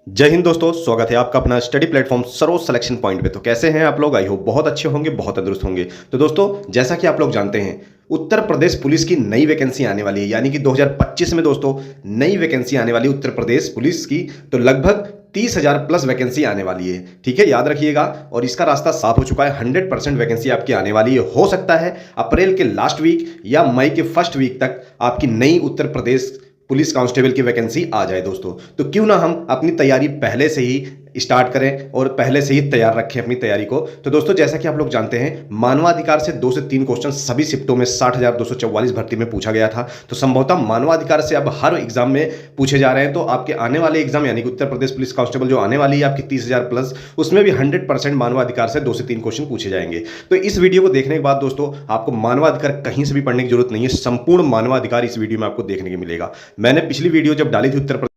जय हिंद दोस्तों, स्वागत है आपका अपना study platform Saroj selection point पे। तो कैसे हैं आप लोग? आई होप बहुत अच्छे होंगे, बहुत तंदुरुस्त होंगे। तो दोस्तों, जैसा कि आप लोग जानते हैं, उत्तर प्रदेश पुलिस की नई वैकेंसी आने वाली है, यानी कि 2025 में दोस्तों नई वैकेंसी आने वाली है उत्तर प्रदेश पुलिस की। तो लगभग 30,000 प्लस वैकेंसी आने वाली है। ठीक है, याद रखिएगा। और इसका रास्ता साफ हो चुका है। 100% वैकेंसी आपकी आने वाली है। हो सकता है अप्रैल के लास्ट वीक या मई के फर्स्ट वीक तक आपकी नई उत्तर प्रदेश पुलिस कांस्टेबल की वैकेंसी आ जाए दोस्तों। तो क्यों ना हम अपनी तैयारी पहले से ही स्टार्ट करें और पहले से ही तैयार रखें अपनी तैयारी को। तो दोस्तों, जैसा कि आप लोग जानते हैं, मानवाधिकार से 2 से 3 क्वेश्चन सभी शिफ्टों में 60,244 भर्ती में पूछा गया था। तो संभवतः मानवाधिकार से अब हर एग्जाम में पूछे जा रहे हैं। तो आपके आने वाले एग्जाम यानी कि उत्तर प्रदेश पुलिस कांस्टेबल जो आने वाली है आपकी 30,000 प्लस, उसमें भी 100% मानवाधिकार से 2 से 3 क्वेश्चन पूछे जाएंगे। तो इस वीडियो को देखने के बाद दोस्तों आपको मानवाधिकार कहीं से भी पढ़ने की जरूरत नहीं है। संपूर्ण मानवाधिकार इस वीडियो में आपको देखने को मिलेगा। मैंने पिछली वीडियो जब डाली थी उत्तर प्रदेश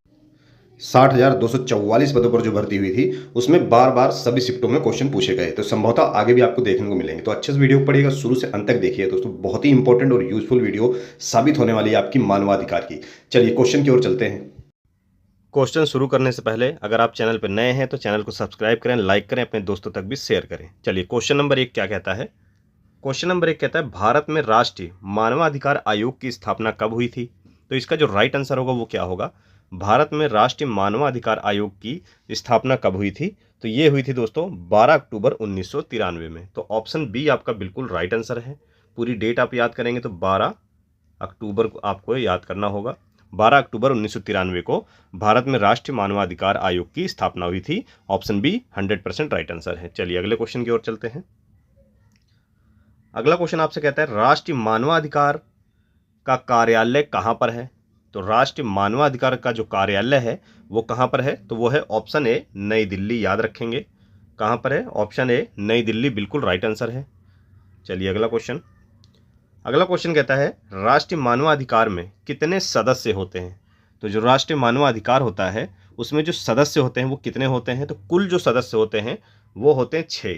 60,244 पदों पर जो भर्ती हुई थी, उसमें बार बार सभी शिफ्टों में क्वेश्चन पूछे गए। तो संभवतः आगे भी आपको देखने को मिलेंगे। तो अच्छे से वीडियो को पढ़िएगा, शुरू से अंत तक देखिए दोस्तों। बहुत ही इंपॉर्टेंट और यूजफुल वीडियो साबित होने वाली है आपकी मानवाधिकार की। चलिए क्वेश्चन की ओर चलते हैं। क्वेश्चन शुरू करने से पहले अगर आप चैनल पर नए हैं तो चैनल को सब्सक्राइब करें, लाइक करें, अपने दोस्तों तक भी शेयर करें। चलिए क्वेश्चन नंबर 1 क्या कहता है। क्वेश्चन नंबर 1 कहता है, भारत में राष्ट्रीय मानवाधिकार आयोग की स्थापना कब हुई थी? तो इसका जो राइट आंसर होगा वो क्या होगा? भारत में राष्ट्रीय मानवाधिकार आयोग की स्थापना कब हुई थी? तो ये हुई थी दोस्तों 12 अक्टूबर 1993 में। तो ऑप्शन बी आपका बिल्कुल राइट आंसर है। पूरी डेट आप याद करेंगे तो 12 अक्टूबर को आपको याद करना होगा। 12 अक्टूबर 1993 को भारत में राष्ट्रीय मानवाधिकार आयोग की स्थापना हुई थी। ऑप्शन बी 100% राइट आंसर है। चलिए अगले क्वेश्चन की ओर चलते हैं। अगला क्वेश्चन आपसे कहता है, राष्ट्रीय मानवाधिकार का कार्यालय कहाँ पर है? तो राष्ट्रीय मानवाधिकार का जो कार्यालय है वो कहाँ पर है? तो वो है ऑप्शन ए नई दिल्ली। याद रखेंगे कहाँ पर है? ऑप्शन ए नई दिल्ली बिल्कुल राइट आंसर है। चलिए अगला क्वेश्चन। अगला क्वेश्चन कहता है, राष्ट्रीय मानवाधिकार में कितने सदस्य होते हैं? तो जो राष्ट्रीय मानवाधिकार होता है उसमें जो सदस्य होते हैं वो कितने होते हैं? तो कुल जो सदस्य होते हैं वो होते हैं 6।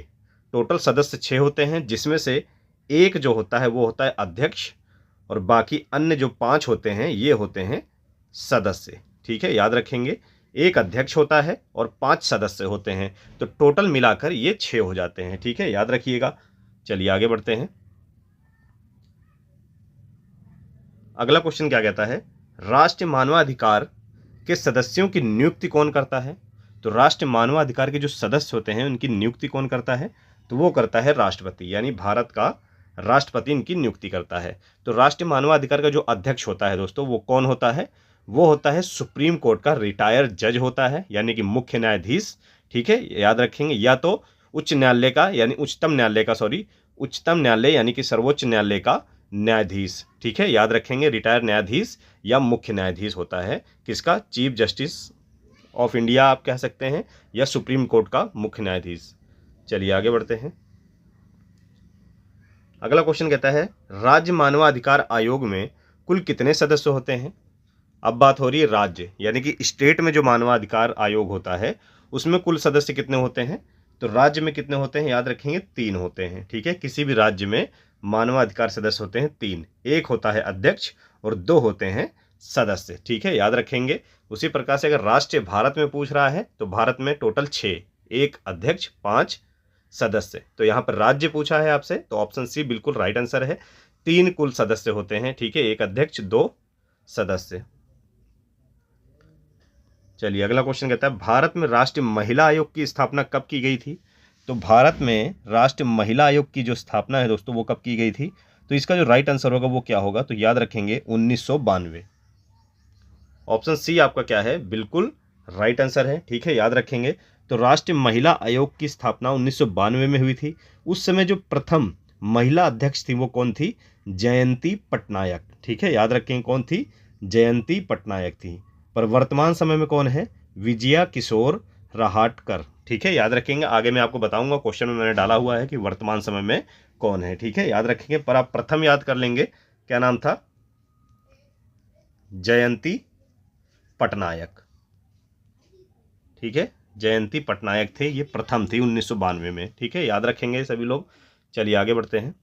टोटल सदस्य 6 होते हैं, जिसमें से एक जो होता है वो होता है अध्यक्ष, और बाकी अन्य जो 5 होते हैं ये होते हैं सदस्य। ठीक है, याद रखेंगे। एक अध्यक्ष होता है और 5 सदस्य होते हैं, तो टोटल मिलाकर ये 6 हो जाते हैं। ठीक है, याद रखिएगा। चलिए आगे बढ़ते हैं। अगला क्वेश्चन क्या कहता है, राष्ट्रीय मानवाधिकार के सदस्यों की नियुक्ति कौन करता है? तो राष्ट्रीय मानवाधिकार के जो सदस्य होते हैं उनकी नियुक्ति कौन करता है? तो वो करता है राष्ट्रपति, यानी भारत का राष्ट्रपति इनकी नियुक्ति करता है। तो राष्ट्रीय मानवाधिकार का जो अध्यक्ष होता है दोस्तों वो कौन होता है? वो होता है सुप्रीम कोर्ट का रिटायर्ड जज होता है, यानी कि मुख्य न्यायाधीश। ठीक है, याद रखेंगे। या तो उच्च न्यायालय का यानी उच्चतम न्यायालय का उच्चतम न्यायालय यानी कि सर्वोच्च न्यायालय का न्यायाधीश। ठीक है, याद रखेंगे। रिटायर्ड न्यायाधीश या मुख्य न्यायाधीश होता है किसका? चीफ जस्टिस ऑफ इंडिया आप कह सकते हैं, या सुप्रीम कोर्ट का मुख्य न्यायाधीश। चलिए आगे बढ़ते हैं। अगला क्वेश्चन कहता है, राज्य मानवाधिकार आयोग में कुल कितने सदस्य होते हैं? अब बात हो रही है राज्य यानी कि स्टेट में जो मानवाधिकार आयोग होता है उसमें कुल सदस्य कितने होते हैं? तो राज्य में कितने होते हैं? याद रखेंगे 3 होते हैं। ठीक है, किसी भी राज्य में मानवाधिकार सदस्य होते हैं 3। एक होता है अध्यक्ष और 2 होते हैं सदस्य। ठीक है, याद रखेंगे। उसी प्रकार से अगर राष्ट्रीय भारत में पूछ रहा है तो भारत में टोटल 6, एक अध्यक्ष 5 सदस्य। तो यहाँ पर राज्य पूछा है आपसे तो ऑप्शन सी बिल्कुल राइट आंसर है। 3 कुल सदस्य होते हैं। ठीक है, एक अध्यक्ष 2 सदस्य। चलिए अगला क्वेश्चन कहता है, भारत में राष्ट्रीय महिला आयोग की स्थापना कब की गई थी? तो भारत में राष्ट्रीय महिला आयोग की जो स्थापना है दोस्तों वो कब की गई थी? तो इसका जो राइट आंसर होगा वो क्या होगा? तो याद रखेंगे 1992। ऑप्शन सी आपका क्या है? बिल्कुल राइट आंसर है। ठीक है, याद रखेंगे। तो राष्ट्रीय महिला आयोग की स्थापना 1992 में हुई थी। उस समय जो प्रथम महिला अध्यक्ष थी वो कौन थी? जयंती पटनायक। ठीक है, याद रखेंगे कौन थी? जयंती पटनायक थी। पर वर्तमान समय में कौन है? विजया किशोर रहाटकर। ठीक है, याद रखेंगे। आगे मैं आपको बताऊंगा, क्वेश्चन में मैंने डाला हुआ है कि वर्तमान समय में कौन है। ठीक है, याद रखेंगे। पर आप प्रथम याद कर लेंगे, क्या नाम था? जयंती पटनायक। ठीक है, जयंती पटनायक थे, ये प्रथम थी 1992 में। ठीक है, याद रखेंगे सभी लोग। चलिए आगे बढ़ते हैं।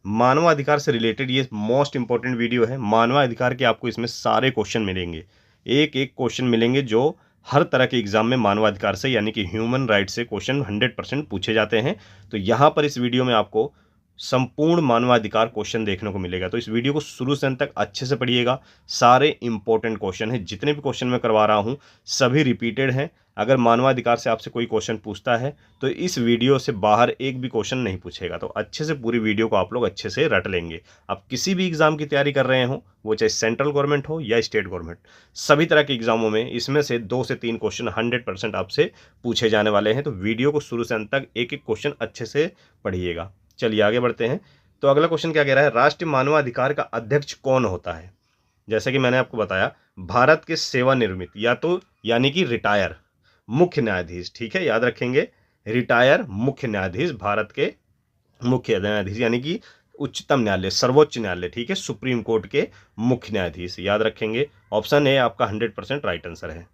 मानवाधिकार से रिलेटेड ये मोस्ट इंपॉर्टेंट वीडियो है। मानवाधिकार के आपको इसमें सारे क्वेश्चन मिलेंगे, एक एक क्वेश्चन मिलेंगे जो हर तरह के एग्जाम में मानवाधिकार से यानी कि ह्यूमन राइट से क्वेश्चन 100% पूछे जाते हैं। तो यहाँ पर इस वीडियो में आपको संपूर्ण मानवाधिकार क्वेश्चन देखने को मिलेगा। तो इस वीडियो को शुरू से अंत तक अच्छे से पढ़िएगा। सारे इंपॉर्टेंट क्वेश्चन हैं, जितने भी क्वेश्चन मैं करवा रहा हूँ सभी रिपीटेड हैं। अगर मानवाधिकार से आपसे कोई क्वेश्चन पूछता है तो इस वीडियो से बाहर एक भी क्वेश्चन नहीं पूछेगा। तो अच्छे से पूरी वीडियो को आप लोग अच्छे से रट लेंगे। आप किसी भी एग्जाम की तैयारी कर रहे हो, वो चाहे सेंट्रल गवर्नमेंट हो या स्टेट गवर्नमेंट, सभी तरह के एग्जामों में इसमें से 2 से 3 क्वेश्चन 100% आपसे पूछे जाने वाले हैं। तो वीडियो को शुरू से अंत तक एक एक क्वेश्चन अच्छे से पढ़िएगा। चलिए आगे बढ़ते हैं। तो अगला क्वेश्चन क्या कह रहा है, राष्ट्रीय मानवाधिकार का अध्यक्ष कौन होता है। जैसे कि मैंने आपको बताया, भारत के सेवानिवृत्त या तो यानी कि रिटायर मुख्य न्यायाधीश, ठीक है, याद रखेंगे, रिटायर मुख्य न्यायाधीश, भारत के मुख्य न्यायाधीश यानी कि उच्चतम न्यायालय, सर्वोच्च न्यायालय, ठीक है, सुप्रीम कोर्ट के मुख्य न्यायाधीश, याद रखेंगे। ऑप्शन ए आपका 100% राइट आंसर है।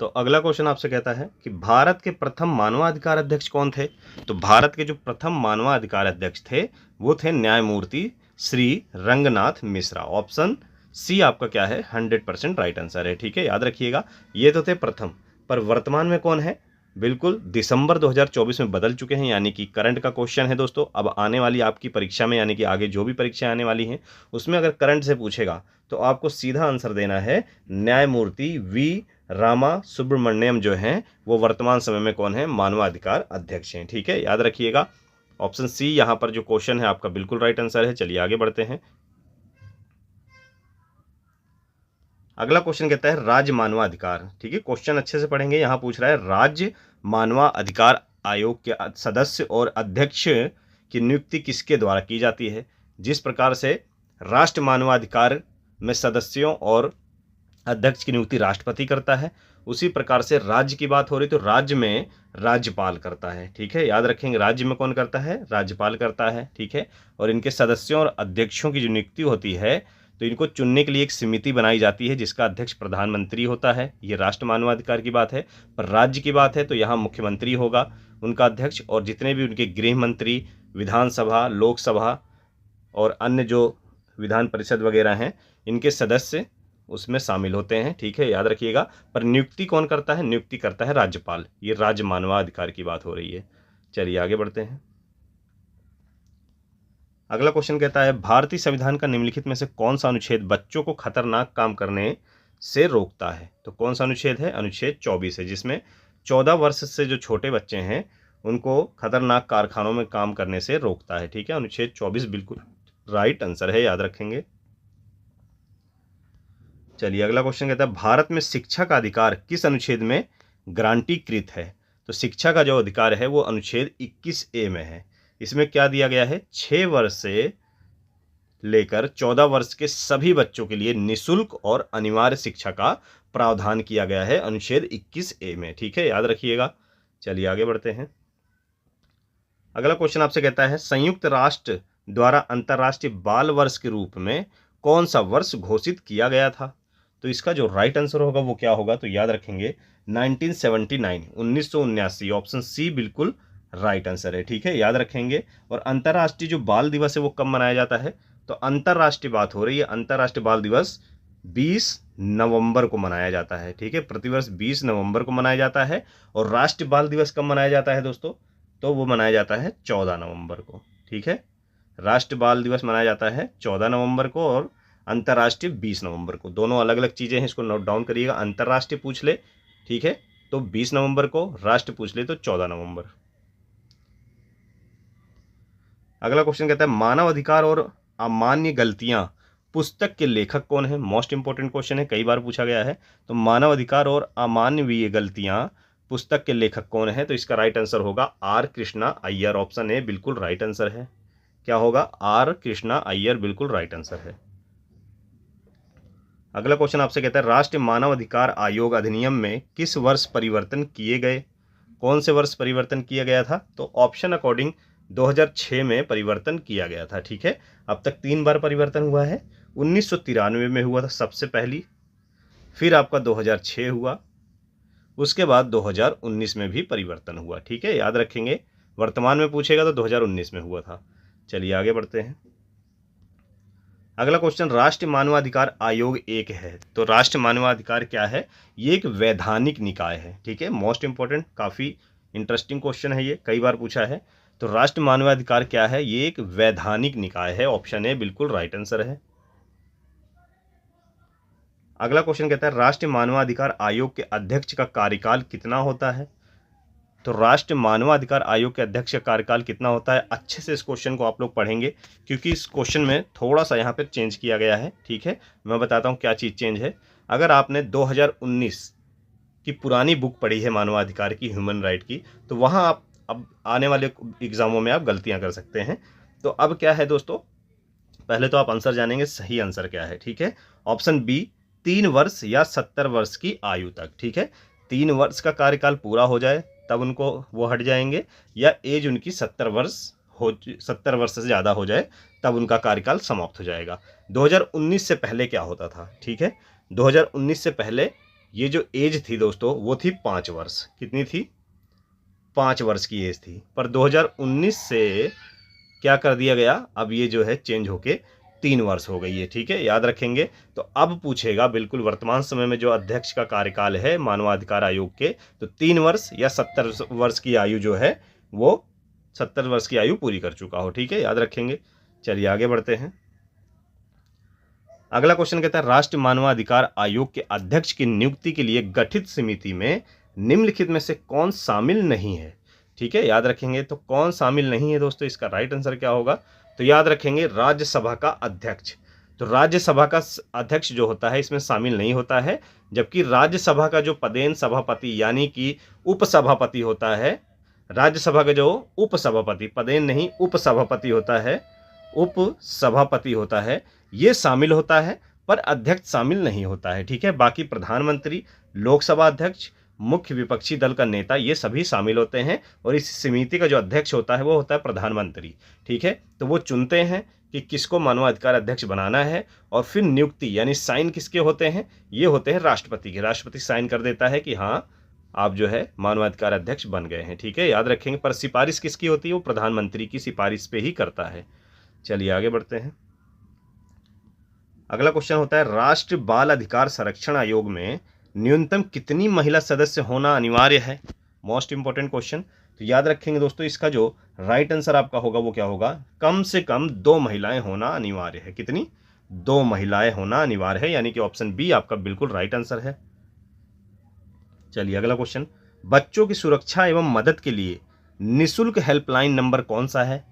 तो अगला क्वेश्चन आपसे कहता है कि भारत के प्रथम मानवाधिकार अध्यक्ष कौन थे। तो भारत के जो प्रथम मानवाधिकार अध्यक्ष थे वो थे न्यायमूर्ति श्री रंगनाथ मिश्रा। ऑप्शन सी आपका क्या है, 100% राइट आंसर है, ठीक है, याद रखिएगा। ये तो थे प्रथम, पर वर्तमान में कौन है, बिल्कुल दिसंबर 2024 में बदल चुके हैं, यानी कि करंट का क्वेश्चन है दोस्तों। अब आने वाली आपकी परीक्षा में, यानी कि आगे जो भी परीक्षा आने वाली हैं उसमें अगर करंट से पूछेगा तो आपको सीधा आंसर देना है न्यायमूर्ति वी रामा सुब्रमण्यम जो हैं वो वर्तमान समय में कौन है, मानवाधिकार अध्यक्ष हैं, ठीक है, याद रखिएगा। ऑप्शन सी यहाँ पर जो क्वेश्चन है आपका बिल्कुल राइट आंसर है। चलिए आगे बढ़ते हैं। अगला क्वेश्चन कहता है राज्य मानवाधिकार, ठीक है, क्वेश्चन अच्छे से पढ़ेंगे। यहाँ पूछ रहा है राज्य मानवाधिकार आयोग के सदस्य और अध्यक्ष की नियुक्ति किसके द्वारा की जाती है। जिस प्रकार से राष्ट्र मानवाधिकार में सदस्यों और अध्यक्ष की नियुक्ति राष्ट्रपति करता है, उसी प्रकार से राज्य की बात हो रही तो राज्य में राज्यपाल करता है, ठीक है, याद रखेंगे। राज्य में कौन करता है, राज्यपाल करता है, ठीक है। और इनके सदस्यों और अध्यक्षों की जो नियुक्ति होती है तो इनको चुनने के लिए एक समिति बनाई जाती है जिसका अध्यक्ष प्रधानमंत्री होता है। ये राष्ट्र मानवाधिकार की बात है। पर राज्य की बात है तो यहाँ मुख्यमंत्री होगा उनका अध्यक्ष, और जितने भी उनके गृह मंत्री, विधानसभा, लोकसभा और अन्य जो विधान परिषद वगैरह हैं इनके सदस्य उसमें शामिल होते हैं, ठीक है, याद रखिएगा। पर नियुक्ति कौन करता है, नियुक्ति करता है राज्यपाल। ये राज्य मानवाधिकार की बात हो रही है। चलिए आगे बढ़ते हैं। अगला क्वेश्चन कहता है भारतीय संविधान का निम्नलिखित में से कौन सा अनुच्छेद बच्चों को खतरनाक काम करने से रोकता है। तो कौन सा अनुच्छेद है, अनुच्छेद 24 है, जिसमें 14 वर्ष से जो छोटे बच्चे हैं उनको खतरनाक कारखानों में काम करने से रोकता है, ठीक है, अनुच्छेद 24 बिल्कुल राइट आंसर है, याद रखेंगे। चलिए अगला क्वेश्चन कहता है भारत में शिक्षा का अधिकार किस अनुच्छेद में गारंटीकृत है। तो शिक्षा का जो अधिकार है वो अनुच्छेद 21A में है। इसमें क्या दिया गया है, 6 वर्ष से लेकर 14 वर्ष के सभी बच्चों के लिए निःशुल्क और अनिवार्य शिक्षा का प्रावधान किया गया है अनुच्छेद 21A में, ठीक है, याद रखिएगा। चलिए आगे बढ़ते हैं। अगला क्वेश्चन आपसे कहता है संयुक्त राष्ट्र द्वारा अंतर्राष्ट्रीय बाल वर्ष के रूप में कौन सा वर्ष घोषित किया गया था। तो इसका जो राइट आंसर होगा वो क्या होगा, तो याद रखेंगे 1979। ऑप्शन सी बिल्कुल राइट आंसर है, ठीक है, याद रखेंगे। और अंतर्राष्ट्रीय जो बाल दिवस है वो कब मनाया जाता है, तो अंतर्राष्ट्रीय बात हो रही है, अंतर्राष्ट्रीय बाल दिवस 20 नवंबर को मनाया जाता है, ठीक है, प्रतिवर्ष 20 नवंबर को मनाया जाता है। और राष्ट्रीय बाल दिवस कब मनाया जाता है दोस्तों, तो वो मनाया जाता है 14 नवंबर को, ठीक है। राष्ट्रीय बाल दिवस मनाया जाता है 14 नवंबर को और अंतर्राष्ट्रीय 20 नवंबर को। दोनों अलग अलग चीज़ें हैं, इसको नोट डाउन करिएगा। अंतर्राष्ट्रीय पूछ ले, ठीक है, तो 20 नवंबर को, राष्ट्र पूछ ले तो 14 नवंबर। अगला क्वेश्चन कहता है मानव अधिकार और अमान्य गलतियां पुस्तक के लेखक कौन है। मोस्ट इंपोर्टेंट क्वेश्चन है, कई बार पूछा गया है। तो मानव अधिकार और अमानवीय गलतियां पुस्तक के लेखक कौन है, तो इसका राइट आंसर होगा R Krishna Iyer. Option A बिल्कुल राइट आंसर है। क्या होगा, आर कृष्णा अय्यर बिल्कुल राइट आंसर है। अगला क्वेश्चन आपसे कहता है राष्ट्रीय मानव अधिकार आयोग अधिनियम में किस वर्ष परिवर्तन किए गए। कौन से वर्ष परिवर्तन किया गया था, तो ऑप्शन अकॉर्डिंग 2006 में परिवर्तन किया गया था, ठीक है। अब तक 3 बार परिवर्तन हुआ है। 1993 में हुआ था सबसे पहली, फिर आपका 2006 हुआ, उसके बाद 2019 में भी परिवर्तन हुआ, ठीक है, याद रखेंगे। वर्तमान में पूछेगा तो 2019 में हुआ था। चलिए आगे बढ़ते हैं। अगला क्वेश्चन, राष्ट्रीय मानवाधिकार आयोग एक है, तो राष्ट्रीय मानवाधिकार क्या है? ये एक वैधानिक निकाय है। ठीक है, मोस्ट इंपॉर्टेंट, काफ़ी इंटरेस्टिंग क्वेश्चन है, ये कई बार पूछा है। तो राष्ट्रीय मानवाधिकार क्या है? ये एक वैधानिक निकाय है। ऑप्शन ए बिल्कुल राइट आंसर है। अगला क्वेश्चन कहता है, राष्ट्रीय मानवाधिकार आयोग के अध्यक्ष का कार्यकाल कितना होता है? तो राष्ट्रीय मानवाधिकार आयोग के अध्यक्ष का कार्यकाल कितना होता है? अच्छे से इस क्वेश्चन को आप लोग पढ़ेंगे, क्योंकि इस क्वेश्चन में थोड़ा सा यहाँ पे चेंज किया गया है। ठीक है, मैं बताता हूँ क्या चीज़ चेंज है। अगर आपने 2019 की पुरानी बुक पढ़ी है मानवाधिकार की, ह्यूमन राइट की, तो वहाँ आप अब आने वाले एग्जामों में आप गलतियाँ कर सकते हैं। तो अब क्या है दोस्तों, पहले तो आप आंसर जानेंगे, सही आंसर क्या है। ठीक है, ऑप्शन बी 3 वर्ष या 70 वर्ष की आयु तक। ठीक है, 3 वर्ष का कार्यकाल पूरा हो जाए तब उनको वो हट जाएंगे, या एज उनकी 70 वर्ष से ज़्यादा हो जाए तब उनका कार्यकाल समाप्त हो जाएगा। 2019 से पहले क्या होता था? ठीक है, 2019 से पहले ये जो एज थी दोस्तों, वो थी 5 वर्ष। कितनी थी? 5 वर्ष की एज थी। पर 2019 से क्या कर दिया गया, अब ये जो है चेंज होके 3 वर्ष हो गई है। ठीक है, याद रखेंगे। तो अब पूछेगा बिल्कुल वर्तमान समय में जो अध्यक्ष का कार्यकाल है मानवाधिकार आयोग के, तो 3 वर्ष या 70 वर्ष की आयु जो है वो 70 वर्ष की आयु पूरी कर चुका हो। ठीक है, याद रखेंगे। चलिए आगे बढ़ते हैं। अगला क्वेश्चन कहता है, राष्ट्रीय मानवाधिकार आयोग के अध्यक्ष की नियुक्ति के लिए गठित समिति में निम्नलिखित में से कौन शामिल नहीं है? ठीक है, याद रखेंगे। तो कौन शामिल नहीं है दोस्तों, इसका राइट आंसर क्या होगा? तो याद रखेंगे, राज्यसभा का अध्यक्ष। तो राज्यसभा का अध्यक्ष जो होता है इसमें शामिल नहीं होता है, जबकि राज्यसभा का जो पदेन सभापति यानी कि उपसभापति होता है, राज्यसभा का जो उपसभापति, पदेन नहीं उपसभापति होता है, उपसभापति होता है, ये शामिल होता है, पर अध्यक्ष शामिल नहीं होता है। ठीक है, बाकी प्रधानमंत्री, लोकसभा अध्यक्ष, मुख्य विपक्षी दल का नेता, ये सभी शामिल होते हैं, और इस समिति का जो अध्यक्ष होता है वो होता है प्रधानमंत्री। ठीक है, तो वो चुनते हैं कि किसको मानवाधिकार अध्यक्ष बनाना है, और फिर नियुक्ति यानी साइन किसके होते हैं? ये होते हैं राष्ट्रपति के। राष्ट्रपति साइन कर देता है कि हाँ आप जो है मानवाधिकार अध्यक्ष बन गए हैं। ठीक है, याद रखेंगे। पर सिफारिश किसकी होती है? वो प्रधानमंत्री की सिफारिश पे ही करता है। चलिए आगे बढ़ते हैं। अगला क्वेश्चन होता है, राष्ट्रीय बाल अधिकार संरक्षण आयोग में न्यूनतम कितनी महिला सदस्य होना अनिवार्य है? Most important question. तो याद रखेंगे दोस्तों, इसका जो राइट आंसर आपका होगा वो क्या होगा? कम से कम 2 महिलाएं होना अनिवार्य है। कितनी? 2 महिलाएं होना अनिवार्य है, यानी कि ऑप्शन बी आपका बिल्कुल राइट आंसर है। चलिए अगला क्वेश्चन, बच्चों की सुरक्षा एवं मदद के लिए निःशुल्क हेल्पलाइन नंबर कौन सा है?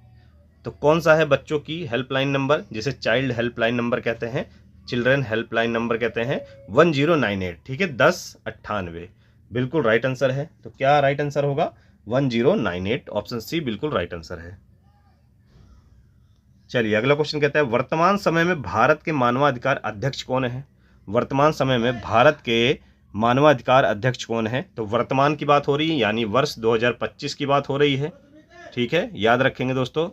तो कौन सा है बच्चों की हेल्पलाइन नंबर, जिसे चाइल्ड हेल्पलाइन नंबर कहते हैं, चिल्ड्रन हेल्पलाइन नंबर कहते हैं? 1098। ठीक है, 1098 बिल्कुल राइट आंसर है। तो क्या राइट आंसर होगा? 1098, ऑप्शन सी बिल्कुल राइट आंसर है। चलिए अगला क्वेश्चन कहता है, वर्तमान समय में भारत के मानवाधिकार अध्यक्ष कौन है? वर्तमान समय में भारत के मानवाधिकार अध्यक्ष कौन है? तो वर्तमान की बात हो रही है, यानी वर्ष 2025 की बात हो रही है। ठीक है, याद रखेंगे दोस्तों।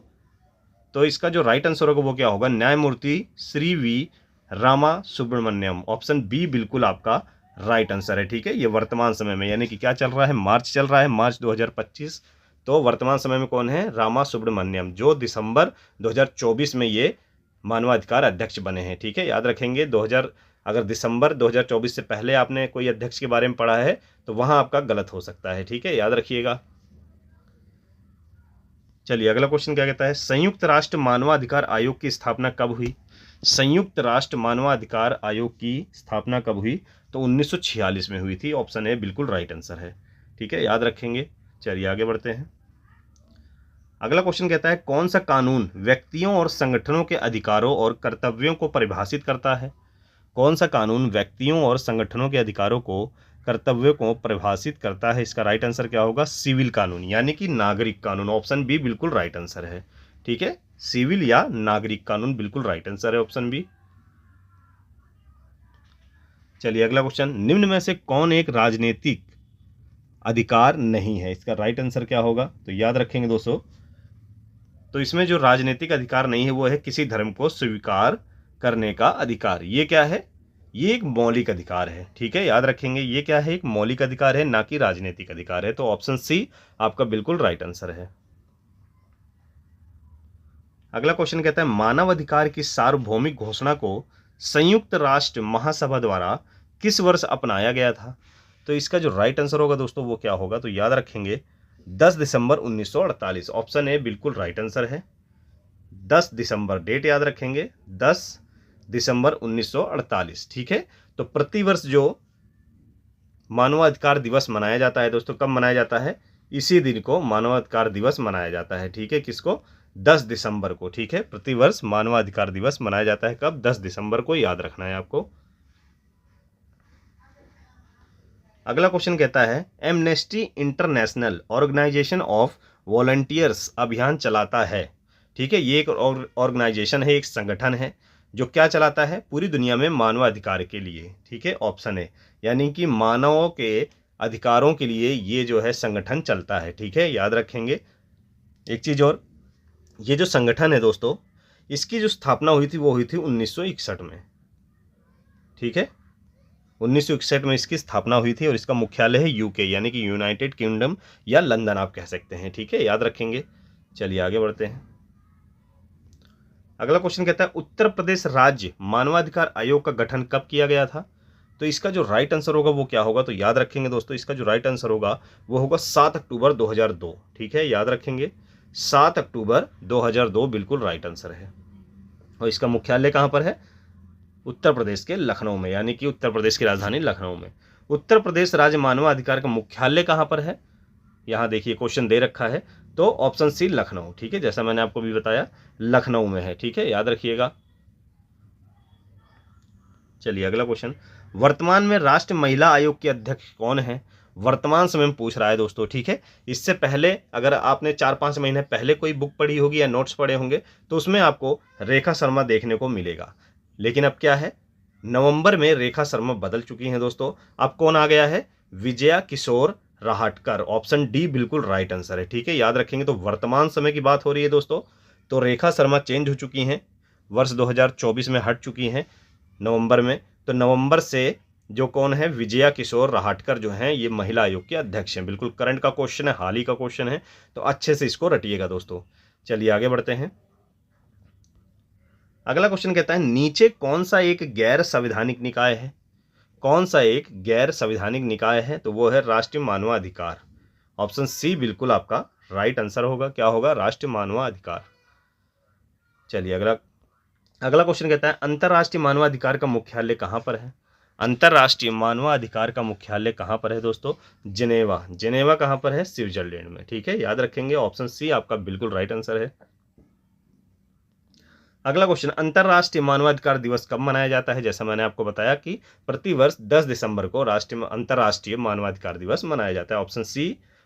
तो इसका जो राइट आंसर होगा वो क्या होगा? न्यायमूर्ति Shri V Rama Subramaniam. Option B बिल्कुल आपका राइट आंसर है। ठीक है, ये वर्तमान समय में, यानी कि क्या चल रहा है? मार्च चल रहा है, मार्च 2025। तो वर्तमान समय में कौन है? रामा सुब्रमण्यम, जो दिसंबर 2024 में ये मानवाधिकार अध्यक्ष बने हैं। ठीक है, याद रखेंगे। अगर दिसंबर 2024 से पहले आपने कोई अध्यक्ष के बारे में पढ़ा है तो वहां आपका गलत हो सकता है। ठीक है, याद रखिएगा। चलिए अगला क्वेश्चन क्या कहता है, संयुक्त राष्ट्र मानवाधिकार आयोग की स्थापना कब हुई? संयुक्त राष्ट्र मानवाधिकार आयोग की स्थापना कब हुई? तो 1946 में हुई थी। ऑप्शन ए बिल्कुल राइट आंसर है। ठीक है, याद रखेंगे। चलिए आगे बढ़ते हैं। अगला क्वेश्चन कहता है, कौन सा कानून व्यक्तियों और संगठनों के अधिकारों और कर्तव्यों को परिभाषित करता है? कौन सा कानून व्यक्तियों और संगठनों के अधिकारों को, कर्तव्यों को परिभाषित करता है? इसका राइट आंसर क्या होगा? सिविल कानून, यानी कि नागरिक कानून। ऑप्शन बी बिल्कुल राइट आंसर है। ठीक है, सिविल या नागरिक कानून बिल्कुल राइट आंसर है, ऑप्शन बी। चलिए अगला क्वेश्चन, निम्न में से कौन एक राजनीतिक अधिकार नहीं है? इसका राइट आंसर क्या होगा? तो याद रखेंगे दोस्तों, तो इसमें जो राजनीतिक अधिकार नहीं है वो है किसी धर्म को स्वीकार करने का अधिकार। ये क्या है? ये एक मौलिक अधिकार है। ठीक है, याद रखेंगे। ये क्या है? एक मौलिक अधिकार है, ना कि राजनीतिक अधिकार है। तो ऑप्शन सी आपका बिल्कुल राइट आंसर है। अगला क्वेश्चन कहता है मानवाधिकार की सार्वभौमिक घोषणा को संयुक्त राष्ट्र महासभा द्वारा किस वर्ष अपनाया गया था? तो इसका जो राइट आंसर होगा दोस्तों वो क्या होगा, तो याद रखेंगे 10 दिसंबर 1948। ऑप्शन ए बिल्कुल राइट आंसर है। 10 दिसंबर, डेट याद रखेंगे 10 दिसंबर 1948। ठीक है, तो प्रतिवर्ष जो मानवाधिकार दिवस मनाया जाता है दोस्तों, कब मनाया जाता है? इसी दिन को मानवाधिकार दिवस मनाया जाता है। ठीक है, किसको? 10 दिसंबर को। ठीक है, प्रतिवर्ष मानवाधिकार दिवस मनाया जाता है कब? 10 दिसंबर को, याद रखना है आपको। अगला क्वेश्चन कहता है Amnesty International organisation of volunteers अभियान चलाता है। ठीक है, ये एक ऑर्गेनाइजेशन है, एक संगठन है जो क्या चलाता है? पूरी दुनिया में मानवाधिकार के लिए। ठीक है, ऑप्शन है, यानी कि मानवों के अधिकारों के लिए ये जो है संगठन चलता है। ठीक है, याद रखेंगे। एक चीज़ और, ये जो संगठन है दोस्तों, इसकी जो स्थापना हुई थी वो हुई थी 1961 में। ठीक है, 1961 में इसकी स्थापना हुई थी और इसका मुख्यालय है यूके यानी कि यूनाइटेड किंगडम या लंदन आप कह सकते हैं। ठीक है, याद रखेंगे। चलिए आगे बढ़ते हैं। अगला क्वेश्चन कहता है उत्तर प्रदेश राज्य मानवाधिकार आयोग का गठन कब किया गया था? तो इसका जो राइट आंसर होगा वो क्या होगा, तो याद रखेंगे दोस्तों, इसका जो राइट आंसर होगा वो होगा 7 अक्टूबर 2002। ठीक है, याद रखेंगे 7 अक्टूबर 2002 बिल्कुल राइट आंसर है। और इसका मुख्यालय कहाँ पर है? उत्तर प्रदेश के लखनऊ में, यानी कि उत्तर प्रदेश की राजधानी लखनऊ में। उत्तर प्रदेश राज्य मानवाधिकार का मुख्यालय कहाँ पर है? यहाँ देखिए क्वेश्चन दे रखा है, तो ऑप्शन सी लखनऊ। ठीक है, जैसा मैंने आपको भी बताया लखनऊ में है। ठीक है, याद रखिएगा। चलिए अगला क्वेश्चन, वर्तमान में राष्ट्रीय महिला आयोग के अध्यक्ष कौन है? वर्तमान समय में पूछ रहा है दोस्तों। ठीक है, इससे पहले अगर आपने 4-5 महीने पहले कोई बुक पढ़ी होगी या नोट्स पढ़े होंगे तो उसमें आपको रेखा शर्मा देखने को मिलेगा, लेकिन अब क्या है, नवंबर में रेखा शर्मा बदल चुकी हैं दोस्तों। अब कौन आ गया है? विजया किशोर राहटकर। ऑप्शन डी बिल्कुल राइट आंसर है। ठीक है, याद रखेंगे। तो वर्तमान समय की बात हो रही है दोस्तों, तो रेखा शर्मा चेंज हो चुकी हैं, वर्ष 2024 में हट चुकी हैं नवंबर में। तो नवंबर से जो कौन है, विजया किशोर राहटकर जो हैं, ये महिला आयोग के अध्यक्ष हैं। बिल्कुल करंट का क्वेश्चन है, हाल ही का क्वेश्चन है, तो अच्छे से इसको रटिएगा दोस्तों। चलिए आगे बढ़ते हैं। अगला क्वेश्चन कहता है नीचे कौन सा एक गैर संवैधानिक निकाय है? कौन सा एक गैर संवैधानिक निकाय है? तो वो है राष्ट्रीय मानवाधिकार। ऑप्शन सी बिल्कुल आपका राइट आंसर होगा। क्या होगा? राष्ट्रीय मानवाधिकार। चलिए अगला क्वेश्चन कहता है अंतर्राष्ट्रीय मानवाधिकार का मुख्यालय कहाँ पर है? अंतर्राष्ट्रीय मानवाधिकार का मुख्यालय कहाँ पर है दोस्तों? जिनेवा। जिनेवा कहाँ पर है? स्विट्जरलैंड में। ठीक है, याद रखेंगे। ऑप्शन सी आपका बिल्कुल राइट आंसर है। अगला क्वेश्चन, अंतर्राष्ट्रीय मानवाधिकार दिवस कब मनाया जाता है? जैसा मैंने आपको बताया कि प्रतिवर्ष 10 दिसंबर को अंतर्राष्ट्रीय मानवाधिकार दिवस मनाया जाता है।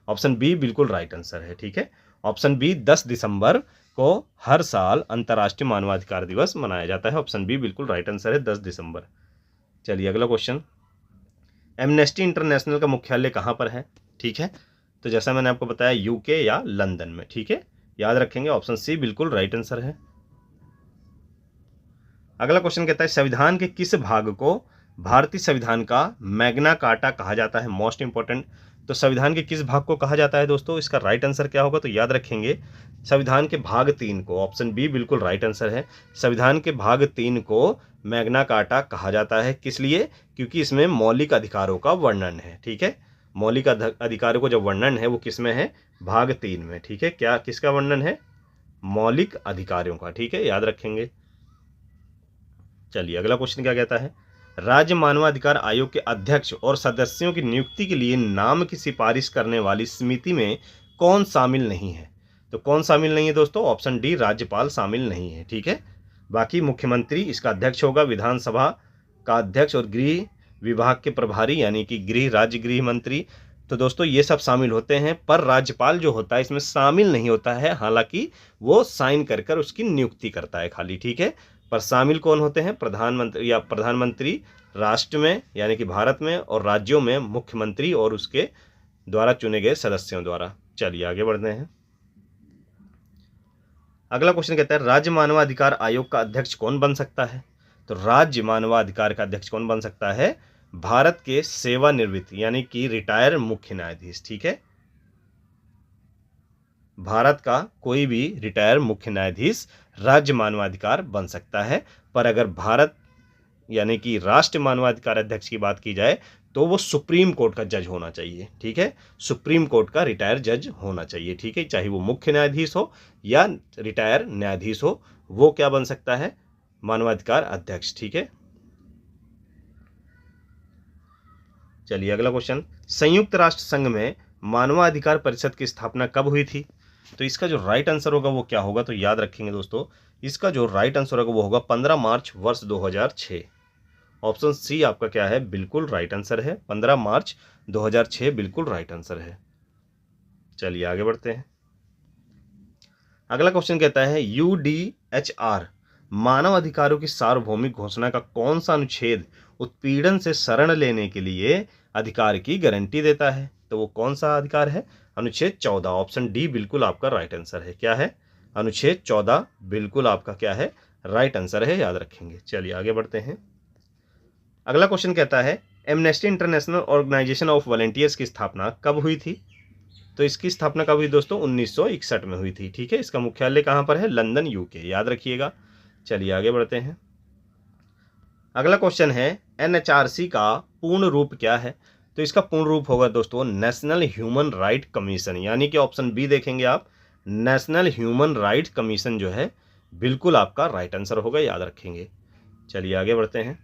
ऑप्शन बी बिल्कुल राइट आंसर है। ठीक है, ऑप्शन बी 10 दिसंबर को हर साल अंतर्राष्ट्रीय मानवाधिकार दिवस मनाया जाता है। ऑप्शन बी बिल्कुल राइट आंसर है, 10 दिसंबर। चलिए अगला क्वेश्चन, एमनेस्टी इंटरनेशनल का मुख्यालय कहाँ पर है? ठीक है, तो जैसा मैंने आपको बताया यूके या लंदन में। ठीक है, याद रखेंगे। ऑप्शन सी बिल्कुल राइट आंसर है। अगला क्वेश्चन कहता है संविधान के किस भाग को भारतीय संविधान का मैग्ना कार्टा कहा जाता है? Most important. तो संविधान के किस भाग को कहा जाता है दोस्तों? इसका राइट आंसर क्या होगा? तो याद रखेंगे संविधान के भाग 3 को। ऑप्शन बी बिल्कुल राइट आंसर है। संविधान के भाग 3 को मैग्ना कार्टा कहा जाता है। किस लिए? क्योंकि इसमें मौलिक अधिकारों का वर्णन है। ठीक है, मौलिक अधिकारों को जो वर्णन है वो किस में है? भाग 3 में। ठीक है, क्या किसका वर्णन है? मौलिक अधिकारों का। ठीक है, याद रखेंगे। चलिए अगला क्वेश्चन क्या कहता है राज्य मानवाधिकार आयोग के अध्यक्ष और सदस्यों की नियुक्ति के लिए नाम की सिफारिश करने वाली समिति में कौन शामिल नहीं है? तो कौन शामिल नहीं है दोस्तों? ऑप्शन डी राज्यपाल शामिल नहीं है। ठीक है, बाकी मुख्यमंत्री इसका अध्यक्ष होगा, विधानसभा का अध्यक्ष और गृह विभाग के प्रभारी यानी कि राज्य गृह मंत्री। तो दोस्तों ये सब शामिल होते हैं, पर राज्यपाल जो होता है इसमें शामिल नहीं होता है। हालांकि वो साइन कर उसकी नियुक्ति करता है खाली। ठीक है, पर शामिल कौन होते हैं? प्रधानमंत्री राष्ट्र में यानी कि भारत में, और राज्यों में मुख्यमंत्री और उसके द्वारा चुने गए सदस्यों द्वारा। चलिए आगे बढ़ते हैं। अगला क्वेश्चन कहता है राज्य मानवाधिकार आयोग का अध्यक्ष कौन बन सकता है? तो राज्य मानवाधिकार का अध्यक्ष कौन बन सकता है? भारत के सेवानिवृत्त यानी कि रिटायर मुख्य न्यायाधीश। ठीक है, भारत का कोई भी रिटायर मुख्य न्यायाधीश राज्य मानवाधिकार बन सकता है, पर अगर भारत यानी कि राष्ट्रीय मानवाधिकार अध्यक्ष की बात की जाए तो वो सुप्रीम कोर्ट का जज होना चाहिए। ठीक है, सुप्रीम कोर्ट का रिटायर जज होना चाहिए। ठीक है, चाहे वो मुख्य न्यायाधीश हो या रिटायर न्यायाधीश हो, वो क्या बन सकता है, मानवाधिकार अध्यक्ष। ठीक है, चलिए अगला क्वेश्चन, संयुक्त राष्ट्र संघ में मानवाधिकार परिषद की स्थापना कब हुई थी? तो इसका जो राइट आंसर होगा वो क्या होगा, तो याद रखेंगे दोस्तों, इसका जो राइट आंसर होगा वो होगा 15 मार्च वर्ष 2006। ऑप्शन सी आपका क्या है, बिल्कुल राइट आंसर है, 15 मार्च 2006 बिल्कुल राइट आंसर है। चलिए आगे बढ़ते हैं। अगला क्वेश्चन कहता है यूडीएचआर मानव अधिकारों की सार्वभौमिक घोषणा का कौन सा अनुच्छेद उत्पीड़न से शरण लेने के लिए अधिकार की गारंटी देता है? तो वो कौन सा अधिकार है, अनुच्छेद 14। ऑप्शन डी बिल्कुल आपका राइट आंसर है। क्या है, अनुच्छेद 14 बिल्कुल आपका क्या है, राइट आंसर है, याद रखेंगे। चलिए आगे बढ़ते हैं। अगला क्वेश्चन कहता है Amnesty International organisation of volunteers की स्थापना कब हुई थी? तो इसकी स्थापना कब हुई दोस्तों, 1961 में हुई थी। ठीक है, इसका मुख्यालय कहाँ पर है, लंदन यूके, याद रखिएगा। चलिए आगे बढ़ते हैं। अगला क्वेश्चन है एनएचआरसी का पूर्ण रूप क्या है? तो इसका पूर्ण रूप होगा दोस्तों नेशनल ह्यूमन राइट कमीशन, यानी कि ऑप्शन बी देखेंगे आप, नेशनल ह्यूमन राइट कमीशन जो है बिल्कुल आपका राइट आंसर होगा, याद रखेंगे। चलिए आगे बढ़ते हैं।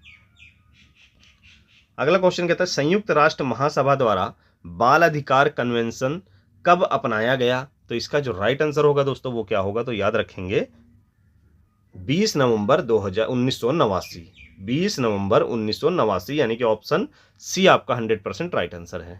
अगला क्वेश्चन कहता है संयुक्त राष्ट्र महासभा द्वारा बाल अधिकार कन्वेंशन कब अपनाया गया? तो इसका जो राइट आंसर होगा दोस्तों वो क्या होगा, तो याद रखेंगे 20 नवंबर 1989, 20 नवंबर 1989, यानी कि ऑप्शन सी आपका 100% राइट आंसर है।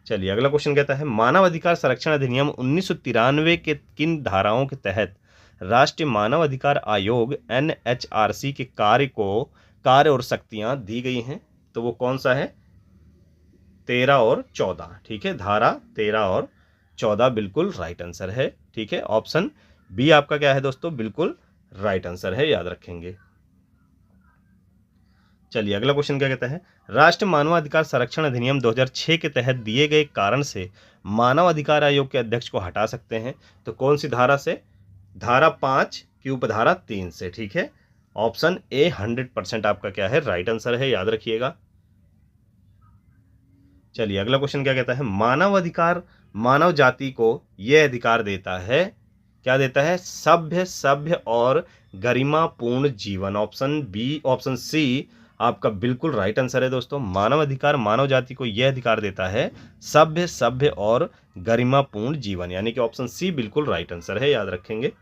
चलिए अगला क्वेश्चन कहता है मानव अधिकार संरक्षण अधिनियम 1993 के किन धाराओं के तहत राष्ट्रीय मानव अधिकार आयोग एनएचआरसी के कार्य और शक्तियां दी गई हैं? तो वो कौन सा है, 13 और 14। ठीक है, धारा 13 और 14 बिल्कुल राइट आंसर है। ठीक है, ऑप्शन बी आपका क्या है दोस्तों, बिल्कुल राइट आंसर है, याद रखेंगे। चलिए अगला क्वेश्चन क्या कहता है राष्ट्रीय मानवाधिकार संरक्षण अधिनियम 2006 के तहत दिए गए कारण से मानव अधिकार आयोग के अध्यक्ष को हटा सकते हैं? तो कौन सी धारा से, धारा 5 की उपधारा 3 से। ठीक है, ऑप्शन ए 100% आपका क्या है, राइट आंसर है, याद रखिएगा। चलिए अगला क्वेश्चन क्या कहता है मानव अधिकार मानव जाति को यह अधिकार देता है, क्या देता है, सभ्य और गरिमापूर्ण जीवन। ऑप्शन बी, ऑप्शन सी आपका बिल्कुल राइट आंसर है दोस्तों। मानव अधिकार मानव जाति को यह अधिकार देता है सभ्य और गरिमापूर्ण जीवन, यानी कि ऑप्शन सी बिल्कुल राइट आंसर है, याद रखेंगे।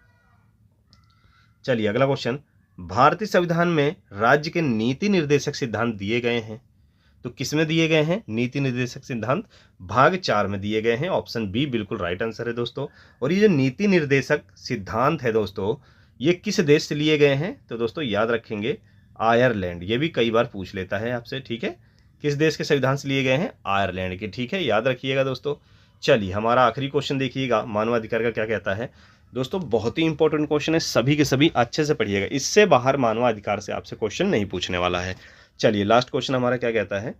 चलिए अगला क्वेश्चन भारतीय संविधान में राज्य के नीति निर्देशक सिद्धांत दिए गए हैं, तो किसमें दिए गए हैं, नीति निर्देशक सिद्धांत भाग 4 में दिए गए हैं। ऑप्शन बी बिल्कुल राइट आंसर है दोस्तों। और ये जो नीति निर्देशक सिद्धांत है दोस्तों, ये किस देश से लिए गए हैं? तो दोस्तों याद रखेंगे आयरलैंड, ये भी कई बार पूछ लेता है आपसे। ठीक है, किस देश के संविधान से लिए गए हैं, आयरलैंड के। ठीक है, याद रखिएगा दोस्तों। चलिए हमारा आखिरी क्वेश्चन देखिएगा मानवाधिकार का क्या कहता है दोस्तों, बहुत ही इंपॉर्टेंट क्वेश्चन है, सभी के सभी अच्छे से पढ़िएगा, इससे बाहर मानवाधिकार से आपसे क्वेश्चन नहीं पूछने वाला है। चलिए लास्ट क्वेश्चन हमारा क्या कहता है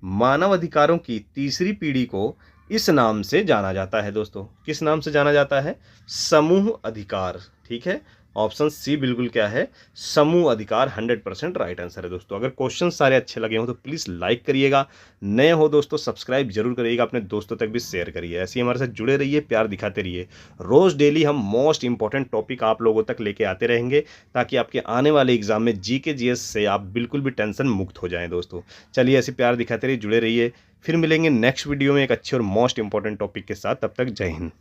मानव अधिकारों की तीसरी पीढ़ी को इस नाम से जाना जाता है दोस्तों, किस नाम से जाना जाता है, समूह अधिकार। ठीक है, ऑप्शन सी बिल्कुल क्या है, समूह अधिकार 100% राइट आंसर है दोस्तों। अगर क्वेश्चन सारे अच्छे लगे हो तो प्लीज़ लाइक करिएगा, नए हो दोस्तों सब्सक्राइब जरूर करिएगा, अपने दोस्तों तक भी शेयर करिए, ऐसे ही हमारे साथ जुड़े रहिए, प्यार दिखाते रहिए। रोज़ डेली हम मोस्ट इंपॉर्टेंट टॉपिक आप लोगों तक लेके आते रहेंगे, ताकि आपके आने वाले एग्जाम में जीके जीएस से आप बिल्कुल भी टेंशन मुक्त हो जाएं दोस्तों। चलिए ऐसे प्यार दिखाते रहिए, जुड़े रहिए, फिर मिलेंगे नेक्स्ट वीडियो में एक अच्छे और मोस्ट इंपॉर्टेंट टॉपिक के साथ। तब तक जय हिंद।